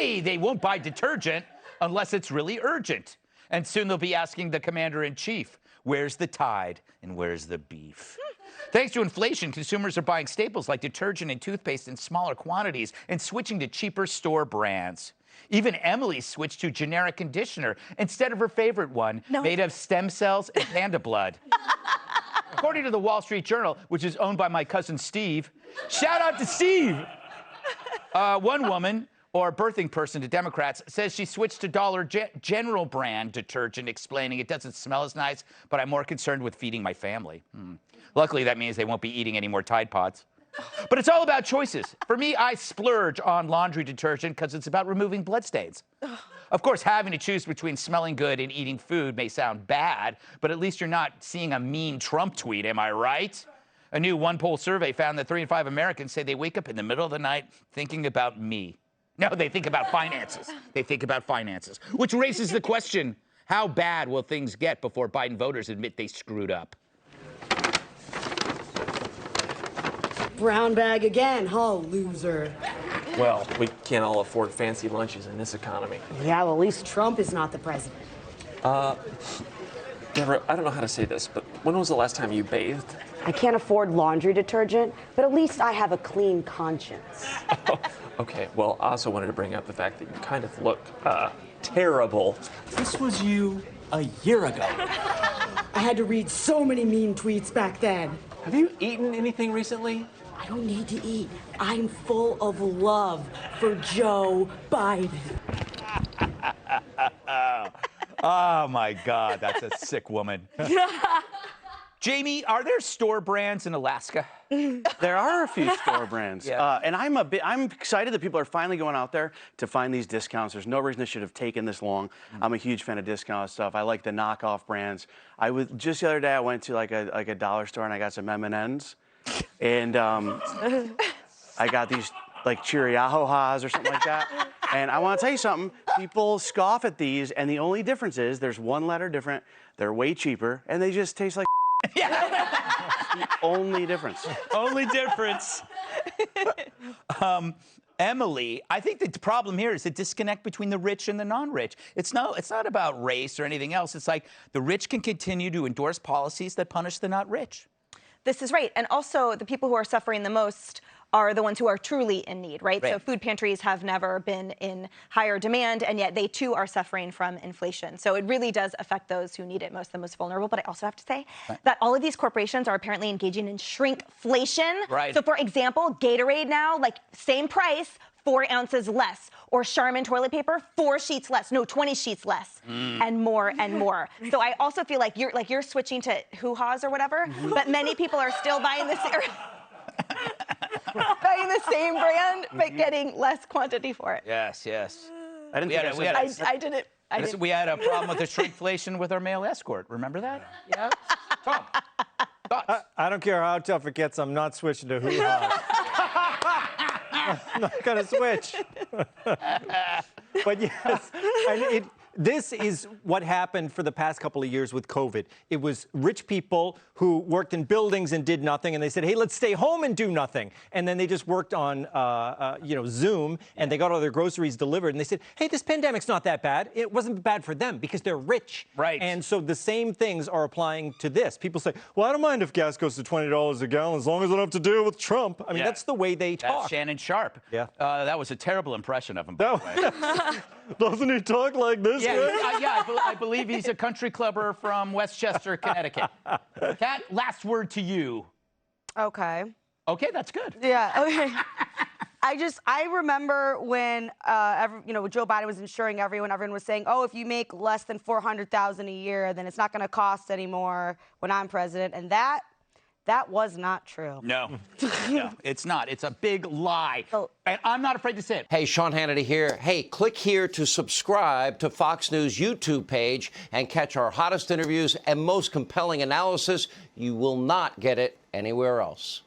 hey, they won't buy detergent unless it's really urgent. And soon they'll be asking the commander-in-chief, where's the Tide and where's the beef? Thanks to inflation, consumers are buying staples like detergent and toothpaste in smaller quantities and switching to cheaper store brands. Even Emily switched to generic conditioner instead of her favorite one, made of stem cells and panda blood. According to the Wall Street Journal, which is owned by my cousin Steve, shout out to Steve! One woman, or birthing person to Democrats, says she switched to Dollar General brand detergent, explaining it doesn't smell as nice, but I'm more concerned with feeding my family. Luckily, that means they won't be eating any more Tide Pods. But it's all about choices. For me, I splurge on laundry detergent because it's about removing bloodstains. Of course, having to choose between smelling good and eating food may sound bad, but at least you're not seeing a mean Trump tweet, am I right? A new one-poll survey found that 3 in 5 Americans say they wake up in the middle of the night thinking about me. No, they think about finances. They think about finances, which raises the question, how bad will things get before Biden voters admit they screwed up? Brown bag again, huh, loser? Well, we can't all afford fancy lunches in this economy. Yeah, well, at least Trump is not the president. Deborah, I don't know how to say this, but when was the last time you bathed? I can't afford laundry detergent, but at least I have a clean conscience. Okay, well, I also wanted to bring up the fact that you kind of look, terrible. This was you a year ago. I had to read so many mean tweets back then. Have you eaten anything recently? I don't need to eat. I'm full of love for Joe Biden. Oh, my God, that's a sick woman. Jamie, are there store brands in Alaska? There are a few store brands, Yeah. and I'm excited that people are finally going out there to find these discounts. There's no reason it should have taken this long. I'm a huge fan of discount stuff. I like the knockoff brands. Just the other day I went to like a dollar store and I got some M&Ms, and I got these like Cheeriahas or something like that. And I want to tell you something. People scoff at these, and the only difference is there's one letter different. They're way cheaper, and they just taste like. The only difference. Only difference. Emily, I think the problem here is the disconnect between the rich and the non-rich. It's not about race or anything else. It's like the rich can continue to endorse policies that punish the not rich. This is right. And also the people who are suffering the most are the ones who are truly in need, right? So food pantries have never been in higher demand, and yet they too are suffering from inflation. So it really does affect those who need it most, the most vulnerable. But I also have to say that all of these corporations are apparently engaging in shrinkflation. Right. So for example, Gatorade now, like same price, 4 ounces less, or Charmin toilet paper, 4 sheets less, no, 20 sheets less, and more and more. So I also feel like you're switching to hoo-haws or whatever, but many people are still buying this. Buying the same brand, but getting less quantity for it. Yes, yes. I didn't think I didn't. We had a problem with the shrinkflation with our male escort. Remember that? Yeah. Tom, thoughts? I don't care how tough it gets. I'm not switching to hoo-ha. I'm not going to switch. But yes, and this is what happened for the past couple of years with COVID. It was rich people who worked in buildings and did nothing, and they said, hey, let's stay home and do nothing. And then they just worked on, Zoom, and they got all their groceries delivered, and they said, hey, this pandemic's not that bad. It wasn't bad for them because they're rich. Right. And so the same things are applying to this. People say, well, I don't mind if gas goes to $20 a gallon as long as I don't have to deal with Trump. I mean, that's the way they talk. That's Shannon Sharp. Yeah. That was a terrible impression of him, by the way. Doesn't he talk like this? Yeah, I believe he's a country clubber from Westchester, Connecticut. Kat, last word to you. Okay. Okay, that's good. Yeah, okay. I remember when, Joe Biden was insuring everyone was saying, oh, if you make less than $400,000 a year, then it's not going to cost anymore when I'm president. And that was not true. No, no, it's not. It's a big lie. Oh. And I'm not afraid to say it. Hey, Sean Hannity here. Hey, click here to subscribe to Fox News YouTube page and catch our hottest interviews and most compelling analysis. You will not get it anywhere else.